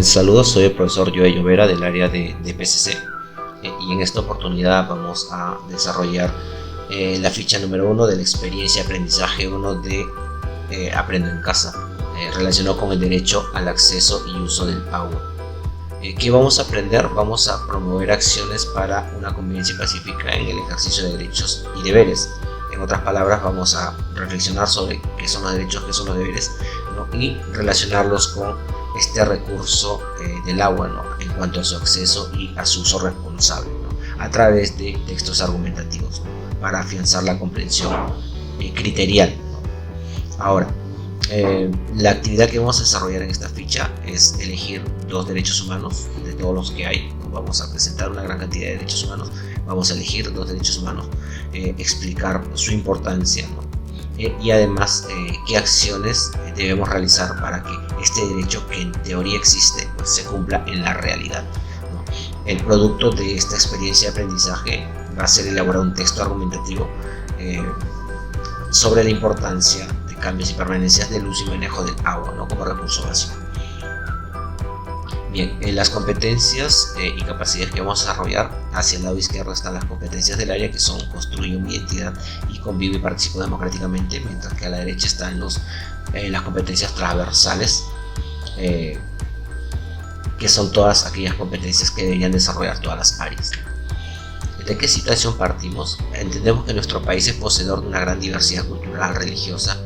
Saludos, soy el profesor Joe Llovera del área de PCC y en esta oportunidad vamos a desarrollar la ficha número 1 de la experiencia aprendizaje 1 de Aprendo en Casa, relacionado con el derecho al acceso y uso del agua. ¿Qué vamos a aprender? Vamos a promover acciones para una convivencia pacífica en el ejercicio de derechos y deberes. En otras palabras, vamos a reflexionar sobre qué son los derechos, qué son los deberes, ¿no? Y relacionarlos con este recurso del agua, ¿no? En cuanto a su acceso y a su uso responsable, ¿no? A través de textos argumentativos, ¿no? Para afianzar la comprensión criterial, ¿no? Ahora, la actividad que vamos a desarrollar en esta ficha es elegir dos derechos humanos de todos los que hay, ¿no? Vamos a presentar una gran cantidad de derechos humanos, vamos a elegir dos derechos humanos, explicar su importancia, ¿no? Y además qué acciones debemos realizar para que este derecho que en teoría existe pues se cumpla en la realidad, ¿no? El producto de esta experiencia de aprendizaje va a ser elaborar un texto argumentativo sobre la importancia de cambios y permanencias del uso y manejo del agua, ¿no? Como recurso básico. Bien, en las competencias y capacidades que vamos a desarrollar, hacia el lado izquierdo están las competencias del área, que son construyo mi identidad y convivo y participo democráticamente, mientras que a la derecha están las competencias transversales, que son todas aquellas competencias que deberían desarrollar todas las áreas. ¿De qué situación partimos? Entendemos que nuestro país es poseedor de una gran diversidad cultural, religiosa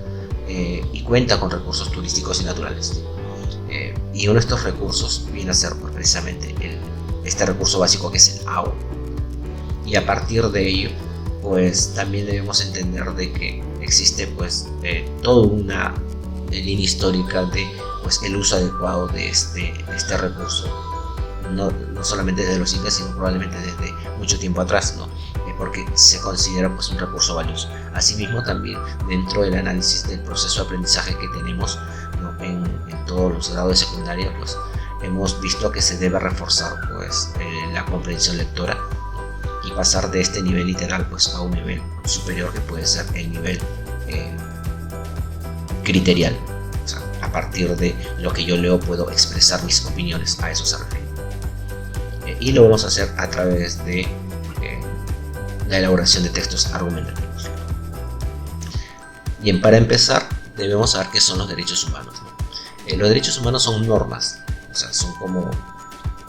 y cuenta con recursos turísticos y naturales. Y uno de estos recursos viene a ser pues, precisamente este recurso básico que es el agua. Y a partir de ello, pues también debemos entender de que existe pues toda una línea histórica de pues, el uso adecuado de este recurso. No solamente desde los incas, sino probablemente desde mucho tiempo atrás, ¿no? Porque se considera pues, un recurso valioso. Asimismo, también dentro del análisis del proceso de aprendizaje que tenemos, ¿no? en todos los grados de secundaria, pues hemos visto que se debe reforzar pues, la comprensión lectora, ¿no? Y pasar de este nivel literal pues, a un nivel superior que puede ser el nivel criterial. O sea, a partir de lo que yo leo puedo expresar mis opiniones, a eso se refiere. Y lo vamos a hacer a través de la elaboración de textos argumentativos. Bien, para empezar debemos saber qué son los derechos humanos, ¿no? Los derechos humanos son normas, o sea, son como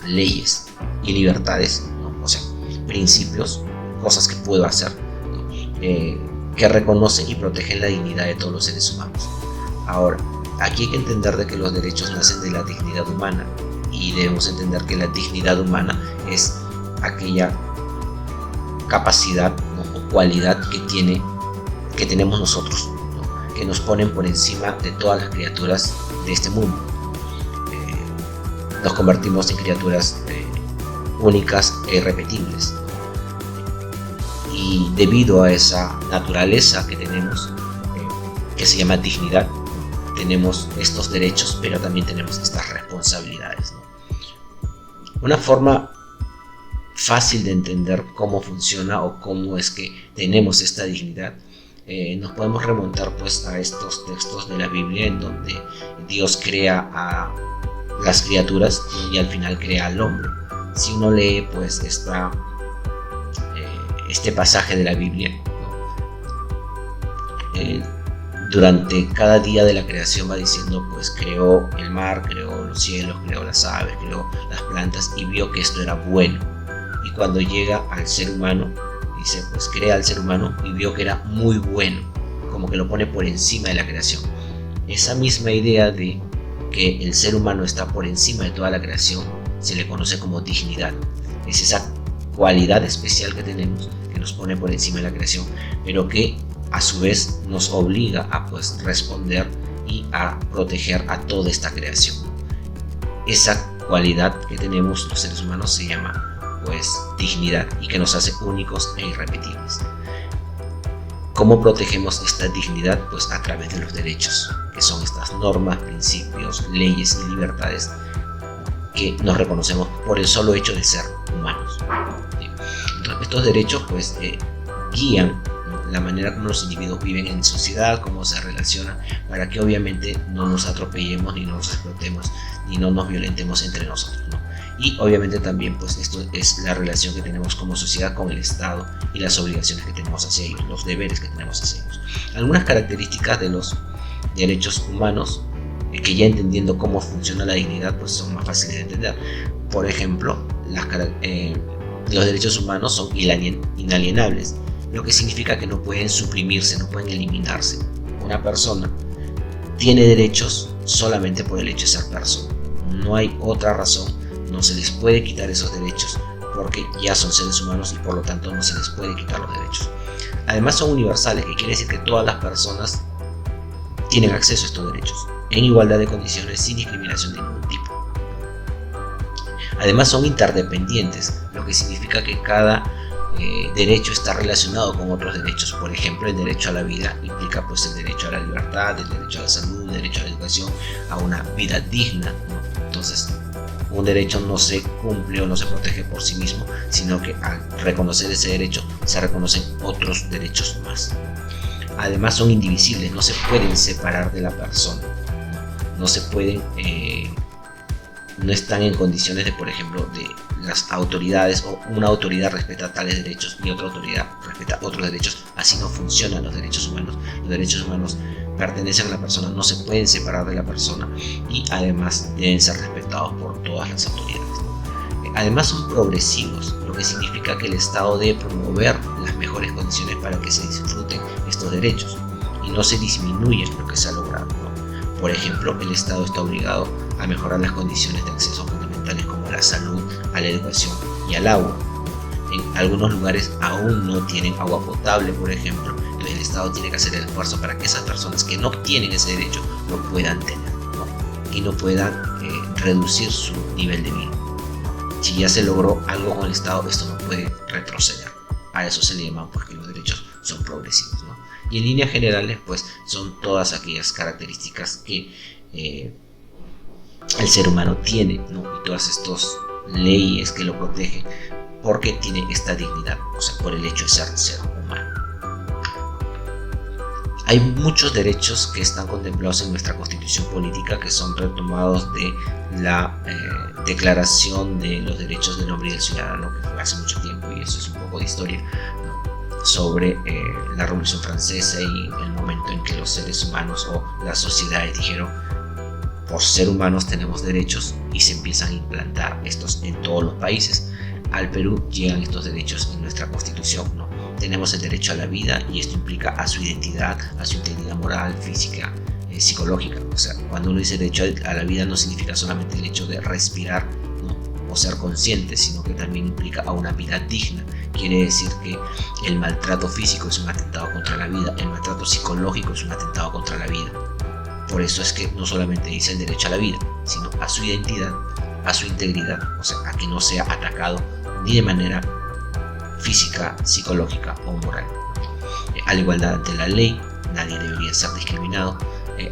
leyes y libertades, ¿no? O sea, principios, cosas que puedo hacer, ¿no? Que reconocen y protegen la dignidad de todos los seres humanos. Ahora, aquí hay que entender de que los derechos nacen de la dignidad humana, y debemos entender que la dignidad humana es aquella capacidad, ¿no? O cualidad que tenemos nosotros, ¿no? Que nos ponen por encima de todas las criaturas de este mundo. Nos convertimos en criaturas únicas e irrepetibles, ¿no? Y debido a esa naturaleza que tenemos, que se llama dignidad, tenemos estos derechos, pero también tenemos estas responsabilidades, ¿no? Una forma fácil de entender cómo funciona o cómo es que tenemos esta dignidad, nos podemos remontar pues a estos textos de la Biblia en donde Dios crea a las criaturas y al final crea al hombre. Si uno lee pues este pasaje de la Biblia, ¿no? Durante cada día de la creación va diciendo pues creó el mar, creó los cielos, creó las aves, creó las plantas y vio que esto era bueno. Y cuando llega al ser humano, dice pues crea al ser humano y vio que era muy bueno, como que lo pone por encima de la creación. Esa misma idea de que el ser humano está por encima de toda la creación se le conoce como dignidad. Es esa cualidad especial que tenemos que nos pone por encima de la creación, pero que a su vez nos obliga a pues responder y a proteger a toda esta creación. Esa cualidad que tenemos los seres humanos se llama pues dignidad y que nos hace únicos e irrepetibles. ¿Cómo protegemos esta dignidad? Pues a través de los derechos, que son estas normas, principios, leyes y libertades que nos reconocemos por el solo hecho de ser humanos. Entonces, estos derechos pues guían la manera como los individuos viven en sociedad, cómo se relacionan, para que obviamente no nos atropellemos, ni nos explotemos, ni no nos violentemos entre nosotros, ¿no? Y obviamente también pues esto es la relación que tenemos como sociedad con el Estado y las obligaciones que tenemos hacia ellos, los deberes que tenemos hacia ellos. Algunas características de los derechos humanos, que ya entendiendo cómo funciona la dignidad, pues son más fáciles de entender. Por ejemplo, los derechos humanos son inalienables, lo que significa que no pueden suprimirse, no pueden eliminarse. Una persona tiene derechos solamente por el hecho de ser persona. No hay otra razón, no se les puede quitar esos derechos porque ya son seres humanos y por lo tanto no se les puede quitar los derechos. Además son universales, que quiere decir que todas las personas tienen acceso a estos derechos en igualdad de condiciones, sin discriminación de ningún tipo. Además son interdependientes, lo que significa que cada derecho está relacionado con otros derechos. Por ejemplo, el derecho a la vida implica pues el derecho a la libertad, el derecho a la salud, el derecho a la educación, a una vida digna, ¿no? Entonces, un derecho no se cumple o no se protege por sí mismo, sino que al reconocer ese derecho se reconocen otros derechos más. Además son indivisibles, no se pueden separar de la persona, no se pueden, no están en condiciones de, por ejemplo, de las autoridades, o una autoridad respeta tales derechos y otra autoridad respeta otros derechos. Así no funcionan los derechos humanos. Los derechos humanos pertenecen a la persona, no se pueden separar de la persona y además deben ser respetados por todas las autoridades. Además son progresivos, lo que significa que el Estado debe promover las mejores condiciones para que se disfruten estos derechos y no se disminuye lo que se ha logrado, ¿no? Por ejemplo, el Estado está obligado a mejorar las condiciones de acceso fundamentales como la salud, a la educación y al agua. En algunos lugares aún no tienen agua potable, por ejemplo, entonces el Estado tiene que hacer el esfuerzo para que esas personas que no tienen ese derecho lo puedan tener, ¿no? Y no puedan reducir su nivel de vida. Si ya se logró algo con el Estado, esto no puede retroceder. A eso se le llama porque los derechos son progresivos, ¿no? Y en líneas generales, pues son todas aquellas características que el ser humano tiene, ¿no? Y todas estas leyes que lo protegen porque tiene esta dignidad, o sea, por el hecho de ser humano. Hay muchos derechos que están contemplados en nuestra Constitución Política que son retomados de la Declaración de los Derechos del Hombre y del Ciudadano, que fue hace mucho tiempo, y eso es un poco de historia, ¿no? Sobre la Revolución Francesa y el momento en que los seres humanos o las sociedades dijeron: por ser humanos tenemos derechos, y se empiezan a implantar estos en todos los países. Al Perú llegan estos derechos en nuestra Constitución, ¿no? Tenemos el derecho a la vida y esto implica a su identidad, a su integridad moral, física, psicológica. O sea, cuando uno dice derecho a la vida no significa solamente el hecho de respirar, ¿no? O ser consciente, sino que también implica a una vida digna. Quiere decir que el maltrato físico es un atentado contra la vida, el maltrato psicológico es un atentado contra la vida. Por eso es que no solamente dice el derecho a la vida, sino a su identidad, a su integridad, o sea, a que no sea atacado ni de manera física, psicológica o moral. A la igualdad ante la ley, nadie debería ser discriminado.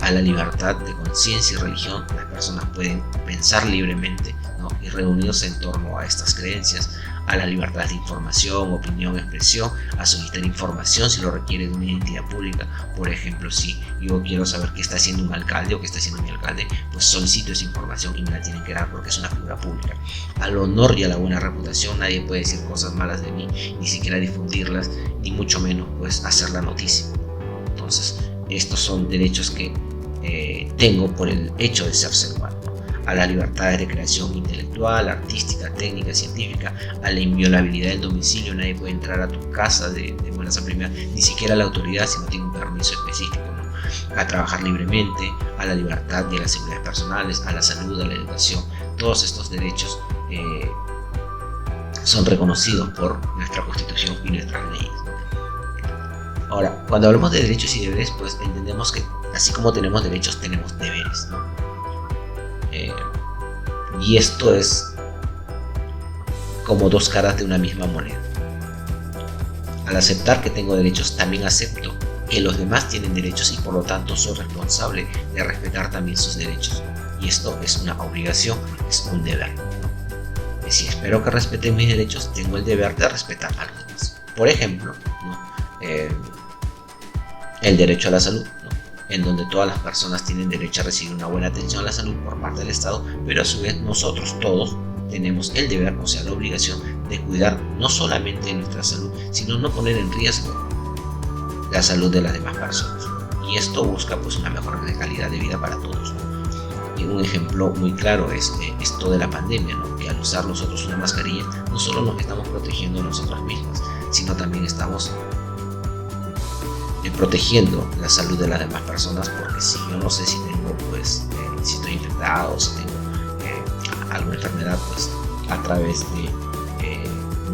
A la libertad de conciencia y religión, las personas pueden pensar libremente, ¿no? Y reunirse en torno a estas creencias. A la libertad de información, opinión, expresión, a solicitar información si lo requiere de una entidad pública. Por ejemplo, si yo quiero saber qué está haciendo un alcalde o qué está haciendo mi alcalde, pues solicito esa información y me la tienen que dar porque es una figura pública. Al honor y a la buena reputación, nadie puede decir cosas malas de mí, ni siquiera difundirlas, ni mucho menos pues hacer la noticia. Entonces, estos son derechos que tengo por el hecho de ser humano. A la libertad de creación intelectual, artística, técnica, científica, a la inviolabilidad del domicilio, nadie puede entrar a tu casa de buenas a primeras, ni siquiera la autoridad si no tiene un permiso específico, ¿no? A trabajar libremente, a la libertad y a las seguridades personales, a la salud, a la educación. Todos estos derechos son reconocidos por nuestra Constitución y nuestras leyes. Ahora, cuando hablamos de derechos y deberes, pues entendemos que así como tenemos derechos, tenemos deberes, ¿no? Y esto es como dos caras de una misma moneda. Al aceptar que tengo derechos, también acepto que los demás tienen derechos y por lo tanto soy responsable de respetar también sus derechos. Y esto es una obligación, es un deber. Y si espero que respeten mis derechos, tengo el deber de respetar a los demás. Por ejemplo, ¿no? el derecho a la salud, ¿no? En donde todas las personas tienen derecho a recibir una buena atención a la salud por parte del Estado, pero a su vez nosotros todos tenemos el deber, o sea, la obligación de cuidar no solamente de nuestra salud, sino no poner en riesgo la salud de las demás personas. Y esto busca pues una mejor calidad de vida para todos, ¿no? Y un ejemplo muy claro es esto de la pandemia, ¿no? Que al usar nosotros una mascarilla no solo nos estamos protegiendo a nosotras mismas, sino también estamos protegiendo la salud de las demás personas, porque si yo no sé si tengo si estoy infectado o si tengo alguna enfermedad, pues a través de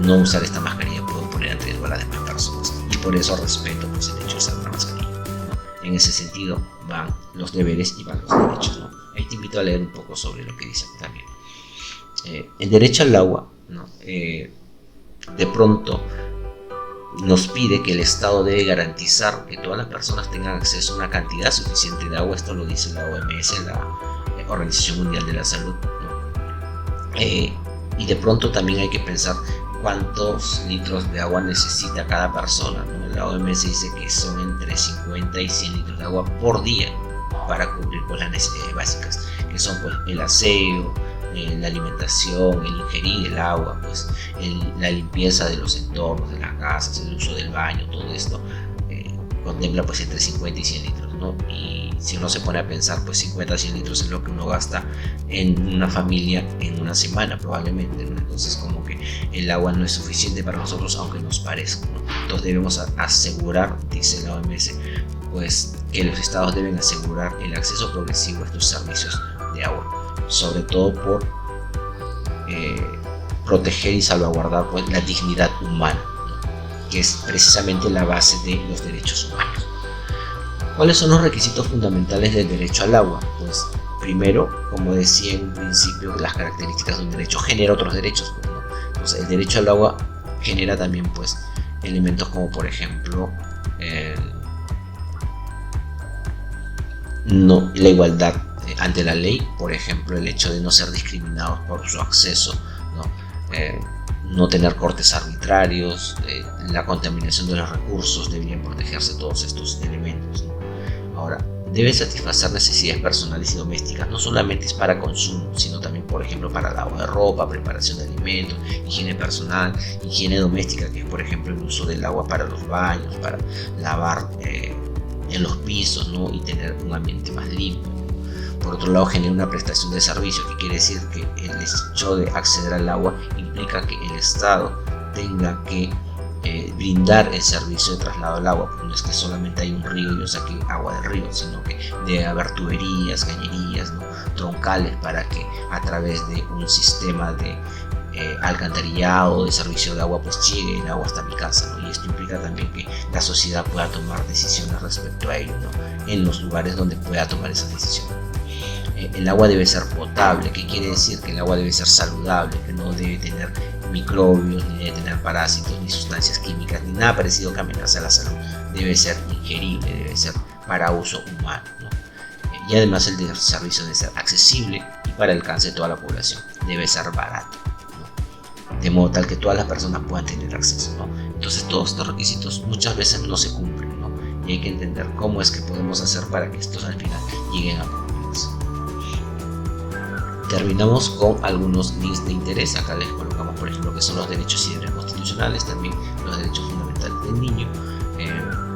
no usar esta mascarilla puedo poner en riesgo a las demás personas, y por eso respeto pues el hecho de usar una mascarilla, ¿no? En ese sentido van los deberes y van los derechos, ¿no? Ahí te invito a leer un poco sobre lo que dice también. El derecho al agua, ¿no? De pronto nos pide que el Estado debe garantizar que todas las personas tengan acceso a una cantidad suficiente de agua. Esto lo dice la OMS, la Organización Mundial de la Salud, ¿no? Y de pronto también hay que pensar cuántos litros de agua necesita cada persona, ¿no? La OMS dice que son entre 50 y 100 litros de agua por día para cubrir pues, las necesidades básicas, que son pues, el aseo, la alimentación, el ingerir el agua, pues, la limpieza de los entornos, de las casas, el uso del baño, todo esto contempla pues entre 50 y 100 litros, ¿no? Y si uno se pone a pensar, pues 50 a 100 litros es lo que uno gasta en una familia en una semana probablemente, ¿no? Entonces como que el agua no es suficiente para nosotros, aunque nos parezca, ¿no? Entonces debemos asegurar, dice la OMS, pues que los estados deben asegurar el acceso progresivo a estos servicios de agua, sobre todo por proteger y salvaguardar pues, la dignidad humana, ¿no? Que es precisamente la base de los derechos humanos. ¿Cuáles son los requisitos fundamentales del derecho al agua? Pues primero, como decía en un principio, las características de un derecho genera otros derechos, pues, ¿no? Entonces el derecho al agua genera también pues elementos como por ejemplo la igualdad ante la ley, por ejemplo el hecho de no ser discriminados por su acceso, ¿no? No tener cortes arbitrarios, la contaminación de los recursos, deberían protegerse todos estos elementos, ¿no? Ahora, debe satisfacer necesidades personales y domésticas, no solamente es para consumo, sino también, por ejemplo, para lavado de ropa, preparación de alimentos, higiene personal, higiene doméstica, que es, por ejemplo, el uso del agua para los baños, para lavar en los pisos, ¿no? Y tener un ambiente más limpio. Por otro lado, genera una prestación de servicio, que quiere decir que el hecho de acceder al agua implica que el Estado tenga que brindar el servicio de traslado del agua, porque no es que solamente hay un río y yo saque agua del río, sino que debe haber tuberías, cañerías, ¿no? Troncales, para que a través de un sistema de alcantarillado, de servicio de agua, pues llegue el agua hasta mi casa, ¿no? Y esto implica también que la sociedad pueda tomar decisiones respecto a ello, ¿no? En los lugares donde pueda tomar esas decisiones. El agua debe ser potable, que quiere decir que el agua debe ser saludable, que no debe tener microbios, ni debe tener parásitos, ni sustancias químicas, ni nada parecido que amenace a la salud. Debe ser ingerible, debe ser para uso humano, ¿no? Y además el servicio debe ser accesible y para el alcance de toda la población. Debe ser barato, ¿no? De modo tal que todas las personas puedan tener acceso, ¿no? Entonces todos estos requisitos muchas veces no se cumplen, ¿no? Y hay que entender cómo es que podemos hacer para que estos al final lleguen a cumplirse. Terminamos con algunos links de interés. Acá les colocamos, por ejemplo, que son los derechos y deberes constitucionales, también los derechos fundamentales del niño,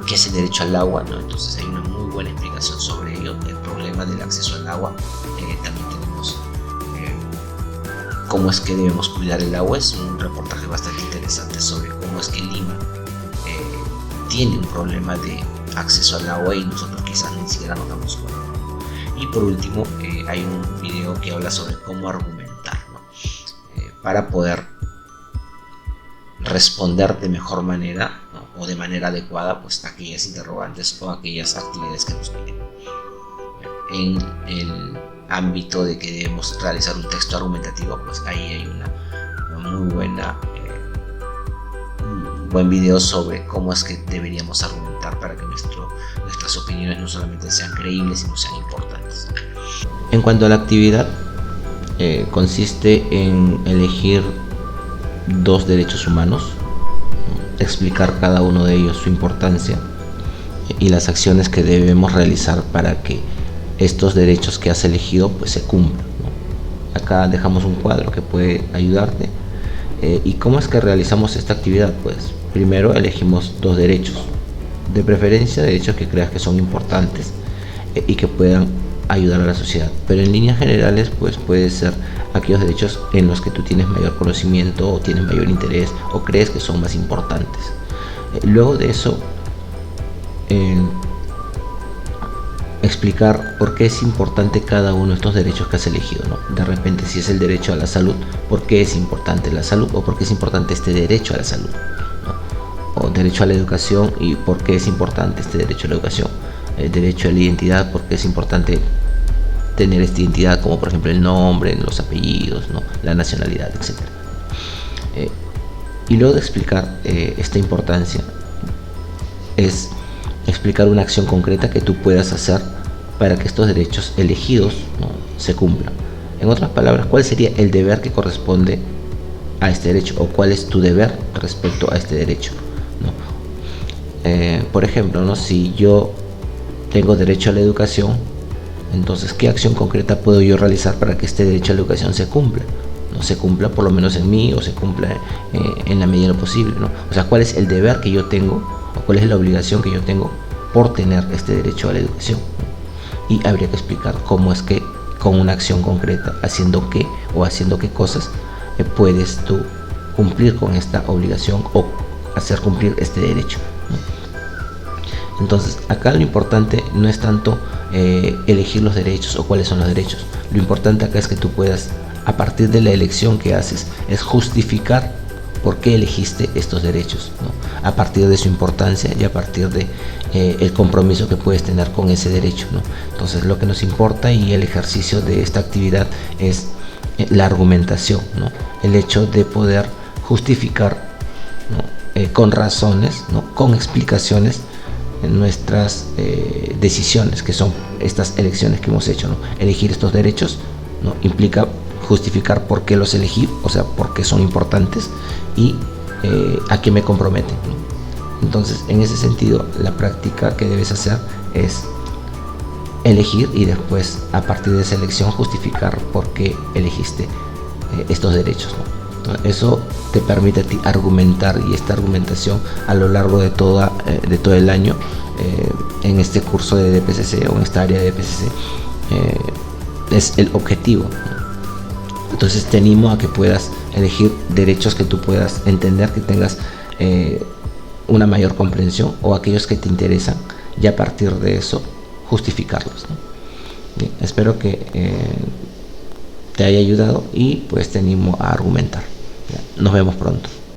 que es el derecho al agua, ¿no? Entonces hay una muy buena explicación sobre ello, el problema del acceso al agua. También tenemos cómo es que debemos cuidar el agua. Es un reportaje bastante interesante sobre cómo es que Lima tiene un problema de acceso al agua y nosotros quizás ni siquiera nos damos cuenta. Y por último, hay un video que habla sobre cómo argumentar, ¿no? Para poder responder de mejor manera, ¿no? O de manera adecuada pues, aquellas interrogantes o aquellas actividades que nos piden. En el ámbito de que debemos realizar un texto argumentativo, pues ahí hay una muy buena un buen video sobre cómo es que deberíamos argumentar para que nuestras opiniones no solamente sean creíbles, sino sean importantes. En cuanto a la actividad, consiste en elegir dos derechos humanos, explicar cada uno de ellos su importancia y las acciones que debemos realizar para que estos derechos que has elegido pues se cumplan, ¿no? Acá dejamos un cuadro que puede ayudarte. ¿Y cómo es que realizamos esta actividad? Pues primero elegimos dos derechos, de preferencia derechos que creas que son importantes y que puedan ayudar a la sociedad, pero en líneas generales pues puede ser aquellos derechos en los que tú tienes mayor conocimiento o tienes mayor interés o crees que son más importantes. Luego de eso, explicar por qué es importante cada uno de estos derechos que has elegido, ¿no? De repente, si es el derecho a la salud, ¿por qué es importante la salud? ¿O por qué es importante este derecho a la salud, ¿no? O derecho a la educación, y por qué es importante este derecho a la educación. El derecho a la identidad, por qué es importante tener esta identidad, como por ejemplo el nombre, los apellidos, ¿no? La nacionalidad, etc. Y luego de explicar esta importancia, es explicar una acción concreta que tú puedas hacer para que estos derechos elegidos, ¿no?, se cumplan. En otras palabras, ¿cuál sería el deber que corresponde a este derecho? ¿O cuál es tu deber respecto a este derecho, ¿no? Por ejemplo, ¿no?, si yo tengo derecho a la educación, entonces, ¿qué acción concreta puedo yo realizar para que este derecho a la educación se cumpla? No se cumpla por lo menos en mí, o se cumpla en la medida de lo posible, ¿no? O sea, ¿cuál es el deber que yo tengo, o cuál es la obligación que yo tengo por tener este derecho a la educación? Y habría que explicar cómo es que con una acción concreta, haciendo qué o haciendo qué cosas, puedes tú cumplir con esta obligación o hacer cumplir este derecho, ¿no? Entonces, acá lo importante no es tanto elegir los derechos o cuáles son los derechos. Lo importante acá es que tú puedas, a partir de la elección que haces, es justificar por qué elegiste estos derechos, ¿no? A partir de su importancia y a partir de el compromiso que puedes tener con ese derecho, ¿no? Entonces, lo que nos importa y el ejercicio de esta actividad es la argumentación, ¿no? El hecho de poder justificar, ¿no?, con razones, ¿no?, con explicaciones, nuestras decisiones, que son estas elecciones que hemos hecho, ¿no? Elegir estos derechos, ¿no?, implica justificar por qué los elegí, o sea, por qué son importantes y a qué me comprometen, ¿no? Entonces, en ese sentido, la práctica que debes hacer es elegir y después, a partir de esa elección, justificar por qué elegiste estos derechos, ¿no? Eso te permite a ti argumentar, y esta argumentación a lo largo de todo el año en este curso de DPCC o en esta área de DPCC es el objetivo, ¿no? Entonces te animo a que puedas elegir derechos que tú puedas entender, que tengas una mayor comprensión, o aquellos que te interesan, y a partir de eso justificarlos, ¿no? Bien, espero que te haya ayudado, y pues te animo a argumentar. Nos vemos pronto.